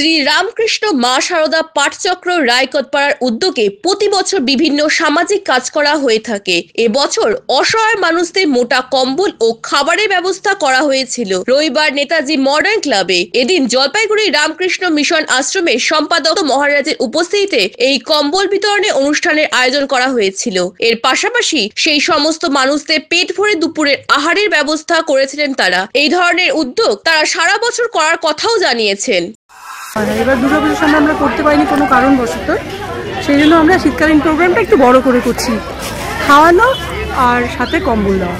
শ্রী রামকৃষ্ণ মা শারদা পাঠচক্র রায়কোটপাড়ার উদ্যোগে প্রতি বছর বিভিন্ন সামাজিক কাজ করা হয়ে থাকে। এবছর অসহায় মানুষদের মোটা কম্বল ও খাবারের ব্যবস্থা করা হয়েছিল রবিবার নেতাজি মডার্ন ক্লাবে। এদিন জলপাইগুড়ি রামকৃষ্ণ মিশন আশ্রমের সম্পাদক মহারাজের উপস্থিতিতে এই কম্বল বিতরণের অনুষ্ঠানের আয়োজন করা হয়েছিল। এর পাশাপাশি সেই সমস্ত মানুষদের পেট ভরে দুপুরের আহারের ব্যবস্থা করেছিলেন তারা। এই ধরনের উদ্যোগ তারা সারা বছর করার কথাও জানিয়েছেন। এবার দুর্গাপুজোর সামনে আমরা করতে পারিনি কোনো কারণবশত, সেই জন্য আমরা শীতকালীন প্রোগ্রামটা একটু বড় করে করছি, খাওয়ানো আর সাথে কম্বল দেওয়া।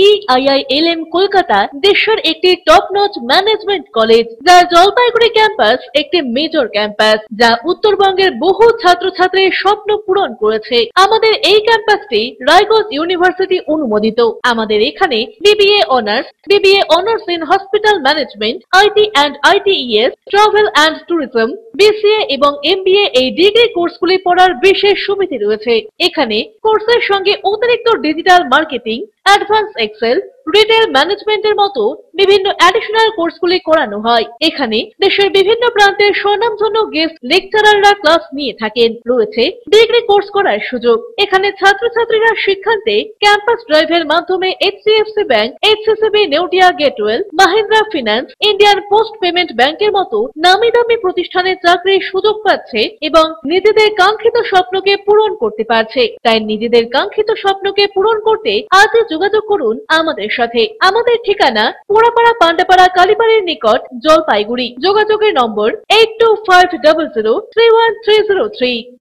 EIILM কলকাতা দেশের একটি টপ নচ ম্যানেজমেন্ট কলেজ, যা জলপাইগুড়ি ক্যাম্পাস একটি মেজর ক্যাম্পাস, যা উত্তরবঙ্গের বহু ছাত্রছাত্রীর স্বপ্ন পূরণ করেছে। আমাদের এই ক্যাম্পাসটি রায়গঞ্জ ইউনিভার্সিটি অনুমোদিত। আমাদের এখানে BBA honours in hospital management, IT and ITES, travel and tourism, BCA এবং MBA এই ডিগ্রি কোর্সগুলি পড়ার বিশেষ সুবিধা রয়েছে। এখানে কোর্সের সঙ্গে অতিরিক্ত digital marketing, advance Excel, retail ম্যানেজমেন্টের মতো বিভিন্ন অ্যাডিশনাল কোর্সগুলি করানো হয়। এখানে দেশের বিভিন্ন প্রান্তের স্বনামধন্য গেস্ট লেকচারাররা ক্লাস নিয়ে থাকেন। রয়েছে ডিগ্রি কোর্স করার সুযোগ। এখানে ছাত্রছাত্রীরা শিক্ষান্তে ক্যাম্পাস ড্রাইভের মাধ্যমে HCFC bank, HCCB Neotia Getwell, Mahindra finance, Indian post payment ব্যাংকের মতো নামি দামি প্রতিষ্ঠানে চাকরির সুযোগ পাচ্ছে এবং নিজেদের কাঙ্ক্ষিত স্বপ্নকে পূরণ করতে পারছে। তাই নিজেদের কাঙ্ক্ষিত স্বপ্নকে পূরণ করতে আজই যোগাযোগ করুন আমাদের সাথে। আমাদের ঠিকানা পোড়াপাড়া পান্ডাপাড়া কালীবাড়ির নিকট, জলপাইগুড়ি। যোগাযোগের নম্বর 8250031303।